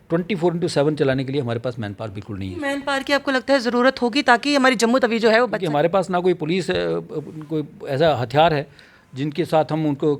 24/7 चलाने के लिए हमारे पास मैन पावर बिल्कुल नहीं है। मैन पावर की आपको लगता है ज़रूरत होगी ताकि हमारी जम्मू तवी जो है वो क्योंकि हमारे पास ना कोई पुलिस कोई ऐसा हथियार है जिनके साथ हम उनको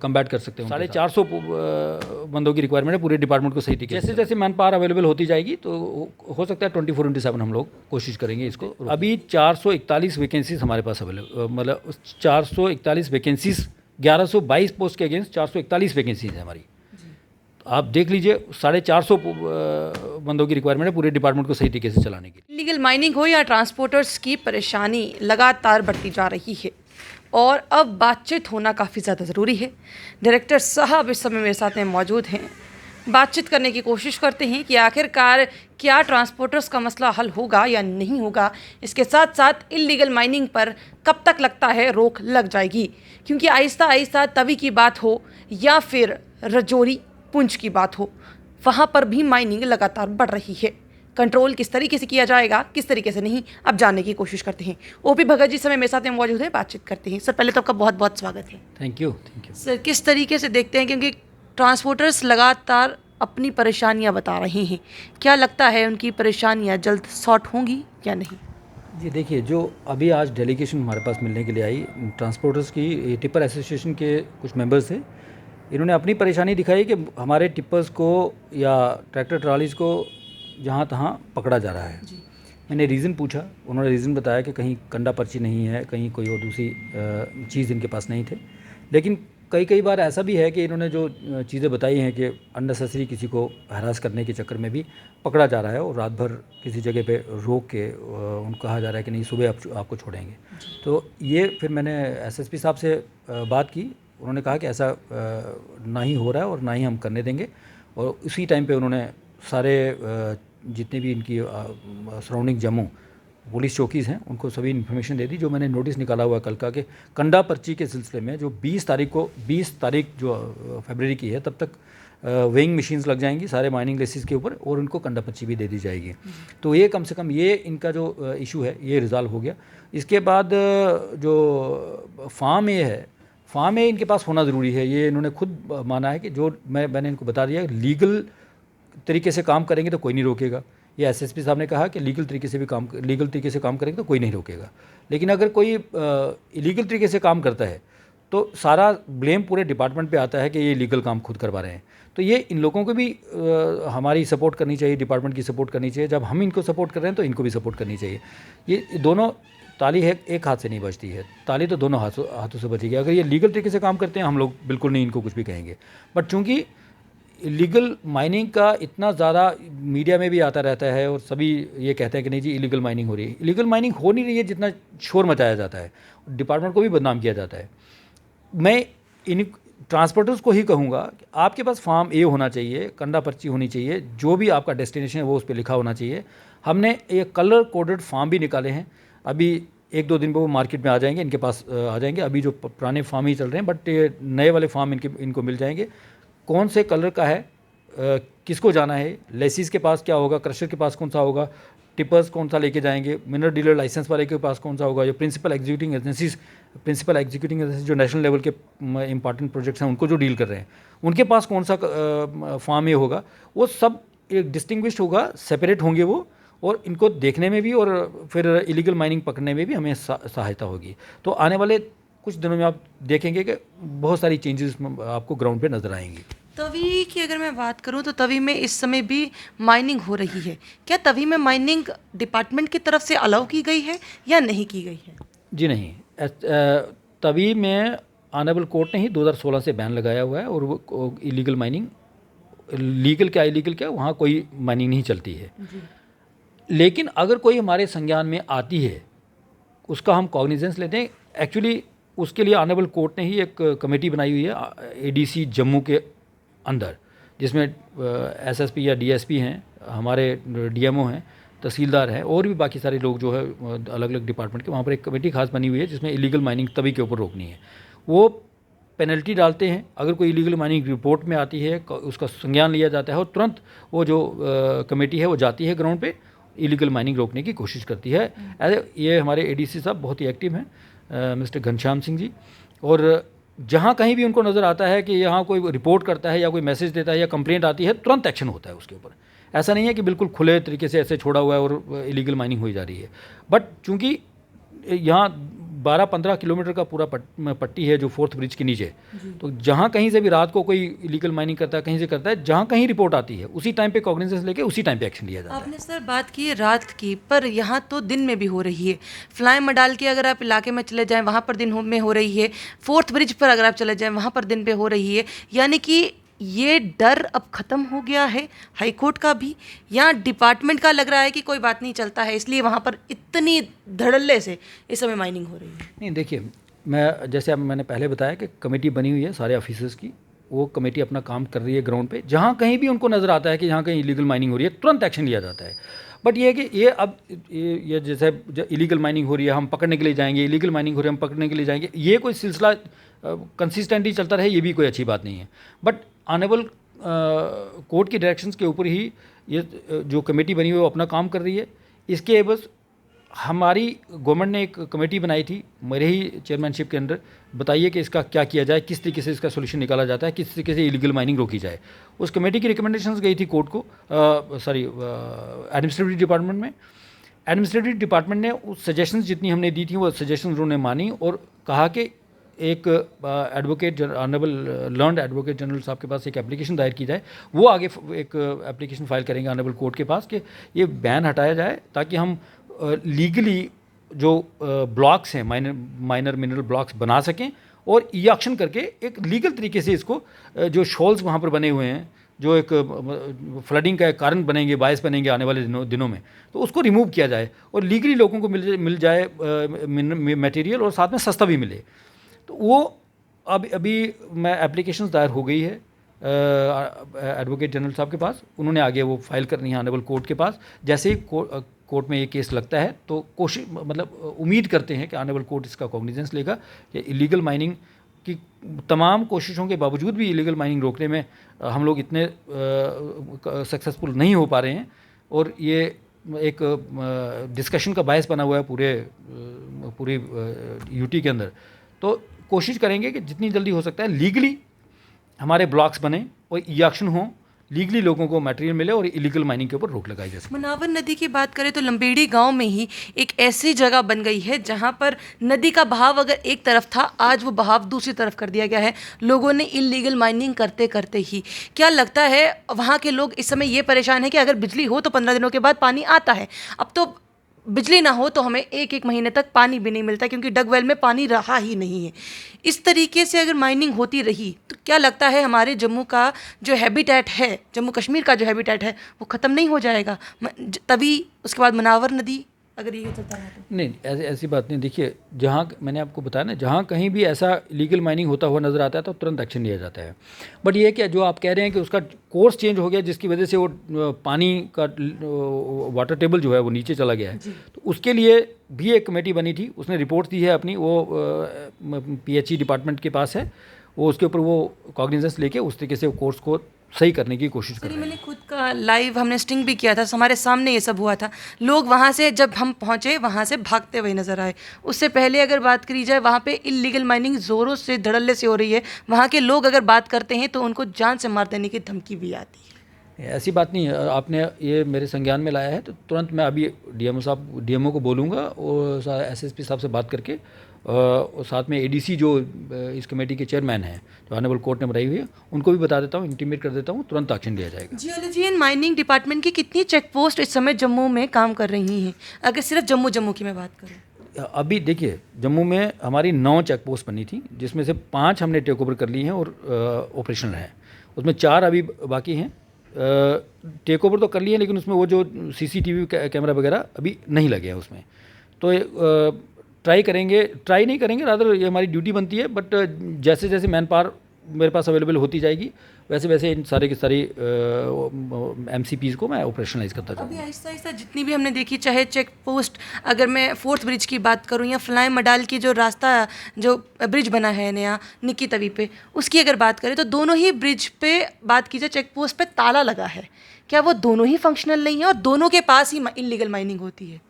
कम्बैट कर सकते हैं। 450 बंदों की रिक्वायरमेंट है पूरे डिपार्टमेंट को सही तरीके से। जैसे जैसे मैन पावर अवेलेबल होती जाएगी तो हो सकता है 24/7 हम लोग कोशिश करेंगे इसको। अभी 441 वैकेंसीज हमारे पास अवेलेबल, मतलब 441 वैकेंसीज 1122 पोस्ट के अगेंस्ट 441 वैकेंसीज है हमारी। आप देख लीजिए 450 बंदों की रिक्वायरमेंट है पूरे डिपार्टमेंट को सही तरीके से चलाने की। इलीगल माइनिंग हो या ट्रांसपोर्टर्स की परेशानी लगातार बढ़ती जा रही है और अब बातचीत होना काफ़ी ज़्यादा ज़रूरी है। डायरेक्टर साहब इस समय मेरे साथ में मौजूद हैं, बातचीत करने की कोशिश करते हैं कि आखिरकार क्या ट्रांसपोर्टर्स का मसला हल होगा या नहीं होगा। इसके साथ साथ इलीगल माइनिंग पर कब तक लगता है रोक लग जाएगी, क्योंकि आहिस्ता आहिस्ता तवी की बात हो या फिर रजौरी पुंछ की बात हो, वहाँ पर भी माइनिंग लगातार बढ़ रही है। कंट्रोल किस तरीके से किया जाएगा, किस तरीके से नहीं, अब जानने की कोशिश करते हैं। ओपी भगत जी समय मेरे साथ में मौजूद है, बातचीत करते हैं। सर पहले तो आपका बहुत बहुत स्वागत है। Thank you. सर किस तरीके से देखते हैं, क्योंकि ट्रांसपोर्टर्स लगातार अपनी परेशानियां बता रहे हैं, क्या लगता है उनकी परेशानियां जल्द सॉर्ट होंगी या नहीं? जी देखिए, जो अभी आज डेलीगेशन हमारे पास मिलने के लिए आई ट्रांसपोर्टर्स की, टिप्पर एसोसिएशन के कुछ मेंबर्स थे, इन्होंने अपनी परेशानी दिखाई कि हमारे टिप्पर्स को या ट्रैक्टर ट्रालीज़ को जहाँ तहाँ पकड़ा जा रहा है। मैंने रीज़न पूछा, उन्होंने रीज़न बताया कि कहीं कंडा पर्ची नहीं है, कहीं कोई और दूसरी चीज़ इनके पास नहीं थे। लेकिन कई बार ऐसा भी है कि इन्होंने जो चीज़ें बताई हैं कि अननेसेसरी किसी को हरास करने के चक्कर में भी पकड़ा जा रहा है और रात भर किसी जगह पे रोक के उनको कहा जा रहा है कि नहीं सुबह आपको छोड़ेंगे। तो ये फिर मैंने एसएसपी साहब से बात की, उन्होंने कहा कि ऐसा ना ही हो रहा है और ना ही हम करने देंगे। और उसी टाइम पे उन्होंने सारे जितने भी इनकी सराउंडिंग जम्मू पुलिस चौकीज़ हैं उनको सभी इन्फॉर्मेशन दे दी। जो मैंने नोटिस निकाला हुआ है कल का कि कंडा पर्ची के सिलसिले में जो 20 तारीख जो फरवरी की है तब तक वेइंग मशीन्स लग जाएंगी सारे माइनिंग लेसिस के ऊपर और उनको कंडा पर्ची भी दे दी जाएगी। तो ये कम से कम ये इनका जो इशू है ये रिज़ॉल्व हो गया। इसके बाद जो फार्म ए है, फार्म ए इनके पास होना ज़रूरी है। ये इन्होंने खुद माना है कि जो मैंने इनको बता दिया लीगल तरीके से काम करेंगे तो कोई नहीं रोकेगा। ये एसएसपी साहब ने कहा कि लीगल तरीके से काम करेंगे तो कोई नहीं रोकेगा। लेकिन अगर कोई इलीगल तरीके से काम करता है तो सारा ब्लेम पूरे डिपार्टमेंट पे आता है कि ये इलीगल काम खुद करवा रहे हैं। तो ये इन लोगों को भी हमारी सपोर्ट करनी चाहिए, डिपार्टमेंट की सपोर्ट करनी चाहिए। जब हम इनको सपोर्ट कर रहे हैं तो इनको भी सपोर्ट करनी चाहिए। ये दोनों ताली है, एक हाथ से नहीं बजती है, ताली तो दोनों हाथों से बजेगी। अगर ये लीगल तरीके से काम करते हैं हम लोग बिल्कुल नहीं इनको कुछ भी कहेंगे। बट चूँकि इलीगल माइनिंग का इतना ज़्यादा मीडिया में भी आता रहता है और सभी ये कहते हैं कि नहीं जी इलीगल माइनिंग हो रही है, इलीगल माइनिंग हो नहीं रही है जितना शोर मचाया जाता है, डिपार्टमेंट को भी बदनाम किया जाता है। मैं इन ट्रांसपोर्टर्स को ही कहूँगा कि आपके पास फार्म ए होना चाहिए, कंडा पर्ची होनी चाहिए, जो भी आपका डेस्टिनेशन है वो उस पर लिखा होना चाहिए। हमने एक कलर कोडेड फार्म भी निकाले हैं, अभी 1-2 दिन में वो मार्केट में आ जाएंगे, इनके पास आ जाएंगे। अभी जो पुराने फार्म ही चल रहे हैं बट नए वाले फार्म इनको मिल जाएंगे। कौन से कलर का है, किसको जाना है, लेसिस के पास क्या होगा, क्रशर के पास कौन सा होगा, टिपर्स कौन सा लेके जाएंगे, मिनरल डीलर लाइसेंस वाले के पास कौन सा होगा, जो प्रिंसिपल एग्जीक्यूटिंग एजेंसीज जो नेशनल लेवल के इंपॉर्टेंट प्रोजेक्ट्स हैं उनको जो डील कर रहे हैं उनके पास कौन सा फार्म ये होगा, वो सब एक डिस्टिंग्विश्ड होगा, सेपरेट होंगे वो, और इनको देखने में भी और फिर इलीगल माइनिंग पकड़ने में भी हमें सहायता होगी। तो आने वाले कुछ दिनों में आप देखेंगे कि बहुत सारी चेंजेस आपको ग्राउंड पे नज़र आएंगी। तवी की अगर मैं बात करूं तो तवी में इस समय भी माइनिंग हो रही है, क्या तवी में माइनिंग डिपार्टमेंट की तरफ से अलाउ की गई है या नहीं की गई है? जी नहीं, तवी में ऑनरेबल कोर्ट ने ही 2016 से बैन लगाया हुआ है और वो इलीगल माइनिंग, लीगल क्या इलीगल क्या, वहाँ कोई माइनिंग नहीं चलती है। लेकिन अगर कोई हमारे संज्ञान में आती है उसका हम कॉग्निजेंस लेते हैं। एक्चुअली उसके लिए ऑनरेबल कोर्ट ने ही एक कमेटी बनाई हुई है एडीसी जम्मू के अंदर, जिसमें एसएसपी या डीएसपी हैं, हमारे डीएमओ हैं, तहसीलदार हैं और भी बाकी सारे लोग जो है अलग अलग डिपार्टमेंट के। वहाँ पर एक कमेटी खास बनी हुई है जिसमें इलीगल माइनिंग तभी के ऊपर रोकनी है। वो पेनल्टी डालते हैं, अगर कोई इलीगल माइनिंग रिपोर्ट में आती है उसका संज्ञान लिया जाता है और तुरंत वो जो कमेटी है वो जाती है ग्राउंड पे, इलीगल माइनिंग रोकने की कोशिश करती है। ये हमारे एडीसी साहब बहुत ही एक्टिव हैं, मिस्टर घनश्याम सिंह जी, और जहाँ कहीं भी उनको नज़र आता है कि यहाँ कोई रिपोर्ट करता है या कोई मैसेज देता है या कंप्लेंट आती है, तुरंत एक्शन होता है उसके ऊपर। ऐसा नहीं है कि बिल्कुल खुले तरीके से ऐसे छोड़ा हुआ है और इलीगल माइनिंग हुई जा रही है। बट चूंकि यहाँ 12-15 किलोमीटर का पूरा पट्टी है जो 4th ब्रिज के नीचे, तो जहाँ कहीं से भी रात को कोई इलीगल माइनिंग करता है, कहीं से करता है, जहाँ कहीं रिपोर्ट आती है उसी टाइम पे कॉग्निजेंस लेके उसी टाइम पे एक्शन लिया जाता है। आपने सर बात की है रात की, पर यहाँ तो दिन में भी हो रही है। फ्लाई मडाल के अगर आप इलाके में चले जाएं वहाँ पर दिन में हो रही है, 4th ब्रिज पर अगर आप चले जाएं वहाँ पर दिन पे हो रही है। यानी कि ये डर अब ख़त्म हो गया है हाई कोर्ट का भी, या डिपार्टमेंट का लग रहा है कि कोई बात नहीं चलता है इसलिए वहाँ पर इतनी धड़ल्ले से इस समय माइनिंग हो रही है? नहीं, देखिए, मैं जैसे अब मैंने पहले बताया कि कमेटी बनी हुई है सारे ऑफिसर्स की, वो कमेटी अपना काम कर रही है ग्राउंड पे। जहाँ कहीं भी उनको नज़र आता है कि जहाँ कहीं इलीगल माइनिंग हो रही है, तुरंत एक्शन लिया जाता है। बट ये है कि ये अब ये जैसे इलीगल माइनिंग हो रही है हम पकड़ने के लिए जाएंगे, इलीगल माइनिंग हो रही है हम पकड़ने के लिए जाएंगे, ये कोई सिलसिला कंसिस्टेंटली चलता रहे, ये भी कोई अच्छी बात नहीं है। बट ऑनरेबल कोर्ट की डायरेक्शंस के ऊपर ही ये जो कमेटी बनी हुई है वो अपना काम कर रही है। इसके बस हमारी गवर्नमेंट ने एक कमेटी बनाई थी मेरे ही चेयरमैनशिप के अंडर, बताइए कि इसका क्या किया जाए, किस तरीके से इसका सोल्यूशन निकाला जाता है, किस तरीके से इलीगल माइनिंग रोकी जाए। उस कमेटी की रिकमेंडेशंस गई थी कोर्ट को, एडमिनिस्ट्रेटिव डिपार्टमेंट में। एडमिनिस्ट्रेटिव डिपार्टमेंट ने उस सजेशंस जितनी हमने दी थी वो सजेशंस उन्होंने मानी और कहा कि एक advocate honourable learned advocate general साहब के पास एक एप्लीकेशन दायर की जाए। वो आगे एक एप्लीकेशन फाइल करेंगे ऑनरेबल कोर्ट के पास कि ये बैन हटाया जाए, ताकि हम लीगली जो ब्लॉक्स हैं, माइनर मिनरल ब्लॉक्स बना सकें और ई ऑक्शन करके एक लीगल तरीके से इसको जो शॉल्स वहाँ पर बने हुए हैं जो एक फ्लडिंग का एक कारण बनेंगे, बायस बनेंगे आने वाले दिनों में, तो उसको रिमूव किया जाए और लीगली लोगों को मिल जाए मटेरियल और साथ में सस्ता भी मिले। तो वो अभी मैं एप्लीकेशन दायर हो गई है एडवोकेट जनरल साहब के पास, उन्होंने आगे वो फाइल करनी है ऑनरेबल कोर्ट के पास। जैसे ही कोर्ट में ये केस लगता है तो कोशिश मतलब उम्मीद करते हैं कि ऑनरेबल कोर्ट इसका कॉग्निजेंस लेगा कि इलीगल माइनिंग की तमाम कोशिशों के बावजूद भी इलीगल माइनिंग रोकने में हम लोग इतने सक्सेसफुल नहीं हो पा रहे हैं और ये एक डिस्कशन का बायस बना हुआ है पूरी यूटी के अंदर। तो कोशिश करेंगे कि जितनी जल्दी हो सकता है लीगली हमारे ब्लॉक्स बने और ई ऑक्शन हो, लीगली लोगों को मटेरियल मिले और इलीगल माइनिंग के ऊपर रोक लगाई जा सके। मनावर नदी की बात करें तो लंबेड़ी गांव में ही एक ऐसी जगह बन गई है जहां पर नदी का बहाव अगर एक तरफ था, आज वो बहाव दूसरी तरफ कर दिया गया है लोगों ने इलीगल माइनिंग करते करते ही। क्या लगता है वहां के लोग इस समय ये परेशान है कि अगर बिजली हो तो 15 दिनों के बाद पानी आता है, अब तो बिजली ना हो तो हमें एक महीने तक पानी भी नहीं मिलता क्योंकि डगवेल में पानी रहा ही नहीं है। इस तरीके से अगर माइनिंग होती रही तो क्या लगता है हमारे जम्मू का जो हैबिटेट है, जम्मू कश्मीर का जो हैबिटेट है वो ख़त्म नहीं हो जाएगा? तभी उसके बाद मनावर नदी अगर ये चलता रहा तो? नहीं, ऐसी बात नहीं। देखिए, जहाँ मैंने आपको बताया ना, जहाँ कहीं भी ऐसा लीगल माइनिंग होता हुआ नज़र आता है तो तुरंत एक्शन लिया जाता है। बट ये कि जो आप कह रहे हैं कि उसका कोर्स चेंज हो गया जिसकी वजह से वो पानी का वाटर टेबल जो है वो नीचे चला गया है, तो उसके लिए भी एक कमेटी बनी थी, उसने रिपोर्ट दी है अपनी, वो PHE डिपार्टमेंट के पास है, वो उसके ऊपर वो कॉग्निजेंस लेके उस तरीके से कोर्स को सही करने की कोशिश कर रहे हैं। मैंने खुद का लाइव हमने स्टिंग भी किया था, हमारे सामने ये सब हुआ था। लोग वहाँ से जब हम पहुँचे वहाँ से भागते हुए नज़र आए। उससे पहले अगर बात करी जाए वहाँ पे इलीगल माइनिंग ज़ोरों से धड़ल्ले से हो रही है। वहाँ के लोग अगर बात करते हैं तो उनको जान से मार देने की धमकी भी आती है। ऐसी बात नहीं है, आपने ये मेरे संज्ञान में लाया है तो तुरंत मैं अभी DMO को बोलूँगा और SSP साहब से बात करके और साथ में ADC जो इस कमेटी के चेयरमैन हैं जो ऑनरेबल कोर्ट ने बनाई हुई है उनको भी बता देता हूँ, इंटीमेट कर देता हूँ, तुरंत एक्शन लिया जाएगा। जियोलॉजी एंड माइनिंग डिपार्टमेंट की कितनी चेक पोस्ट इस समय जम्मू में काम कर रही हैं? अगर सिर्फ जम्मू की मैं बात करूँ, अभी देखिए जम्मू में हमारी 9 चेक पोस्ट बनी थी जिसमें से 5 हमने टेक ओवर कर ली हैं और ऑपरेशनल हैं, उसमें 4 अभी बाकी हैं। टेक ओवर तो कर लिए लेकिन उसमें वो जो CCTV कैमरा वगैरह अभी नहीं लगे हैं उसमें, तो ट्राई नहीं करेंगे, रादर ये हमारी ड्यूटी बनती है। बट जैसे जैसे मैन पावर मेरे पास अवेलेबल होती जाएगी वैसे वैसे इन सारे की सारी MCPs को मैं ऑपरेशनलाइज करता जाऊँगा। अभी आहिस्ता आहिस्ता जितनी भी हमने देखी, चाहे चेक पोस्ट, अगर मैं 4th ब्रिज की बात करूं या फ्लाई मडाल की जो रास्ता जो ब्रिज बना है नया निक्की तवी पे, उसकी अगर बात करें तो दोनों ही ब्रिज पे बात की जाए चेक पोस्ट पे ताला लगा है। क्या वो दोनों ही फंक्शनल नहीं है और दोनों के पास ही इलीगल माइनिंग होती है?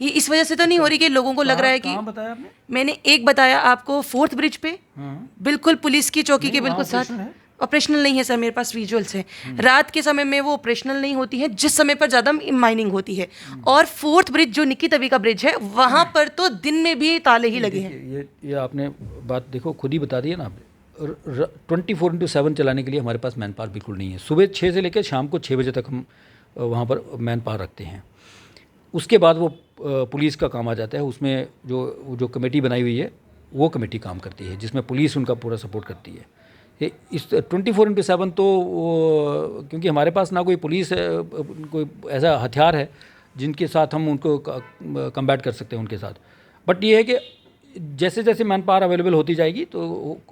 ये इस वजह से तो नहीं हो रही कि लोगों को लग रहा है कि कहाँ बताया आपने? मैंने एक बताया आपको 4th ब्रिज पे, बिल्कुल पुलिस की चौकी के नहीं, बिल्कुल वहाँ साथ। ऑपरेशन है। ऑपरेशनल नहीं है सर, मेरे पास विजुअल्स हैं। रात के समय में वो ऑपरेशनल नहीं होती है, जिस समय पर ज़्यादा माइनिंग होती है। और 4th ब्रिज जो निक्की तवी का ब्रिज है, वहाँ पर तो दिन में भी ताले ही लगे हैं। देखिए, ये आपने बात देखो खुद ही बता दी है ना आपने। 24/7 चलाने के लिए हमारे पास मैन पावर बिल्कुल नहीं है। सुबह 6 से लेकर शाम को 6 बजे तक हम वहाँ पर मैन पावर रखते हैं। उसके बाद वो पुलिस का काम आ जाता है। उसमें जो कमेटी बनाई हुई है वो कमेटी काम करती है, जिसमें पुलिस उनका पूरा सपोर्ट करती है। इस 24/7 तो क्योंकि हमारे पास ना कोई पुलिस है, कोई ऐसा हथियार है जिनके साथ हम उनको कम्बैट कर सकते हैं उनके साथ। बट ये है कि जैसे जैसे मैन पावर अवेलेबल होती जाएगी तो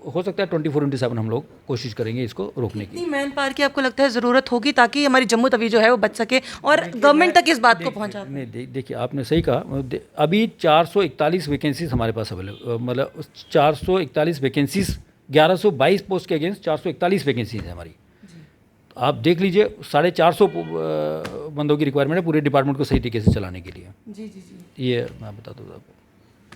हो सकता है 24/7 हम लोग कोशिश करेंगे इसको रोकने की। कितनी मैन पावर की आपको लगता है ज़रूरत होगी ताकि हमारी जम्मू तवी जो है वो बच सके और गवर्नमेंट तक इस बात को पहुँचा? नहीं, देखिए आपने सही कहा। अभी 441 वैकेंसीज हमारे पास अवेलेबल, मतलब 441 वैकेंसीज, 1122 पोस्ट के अगेंस्ट 441 वैकेंसीज है हमारी। आप देख लीजिए 450 बंदों की रिक्वायरमेंट है पूरे डिपार्टमेंट को सही तरीके से चलाने के लिए। जी जी जी, ये मैं बता दूँ आपको।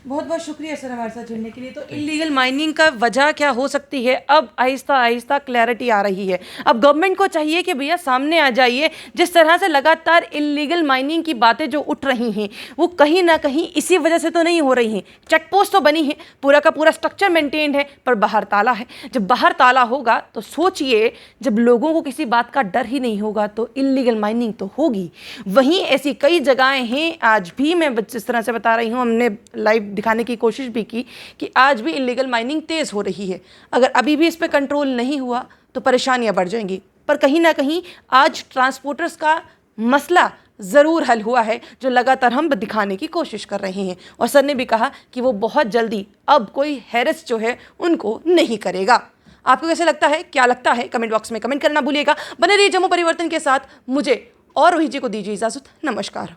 बहुत बहुत शुक्रिया सर हमारे साथ जुड़ने के लिए। तो इलीगल माइनिंग का वजह क्या हो सकती है, अब आहिस्ता आहिस्ता क्लैरिटी आ रही है। अब गवर्नमेंट को चाहिए कि भैया सामने आ जाइए। जिस तरह से लगातार इलीगल माइनिंग की बातें जो उठ रही हैं वो कहीं ना कहीं इसी वजह से तो नहीं हो रही हैं। चेक पोस्ट तो बनी है, पूरा का पूरा स्ट्रक्चर मेंटेन्ड है, पर बाहर ताला है। जब बाहर ताला होगा तो सोचिए, जब लोगों को किसी बात का डर ही नहीं होगा तो इलीगल माइनिंग तो होगी। वहीं ऐसी कई जगहें हैं, आज भी मैं जिस तरह से बता रही हूँ, हमने लाइव दिखाने की कोशिश भी की कि आज भी इलीगल माइनिंग तेज हो रही है। अगर अभी भी इस पे कंट्रोल नहीं हुआ तो परेशानियां बढ़ जाएंगी। पर कहीं ना कहीं आज ट्रांसपोर्टर्स का मसला ज़रूर हल हुआ है, जो लगातार हम दिखाने की कोशिश कर रहे हैं। और सर ने भी कहा कि वो बहुत जल्दी अब कोई हैरेस जो है उनको नहीं करेगा। आपको कैसे लगता है, क्या लगता है, कमेंट बॉक्स में कमेंट करना भूलिएगा। बने रहिए जम्मू परिवर्तन के साथ। मुझे और रोहित जी को दीजिए इजाज़त। नमस्कार।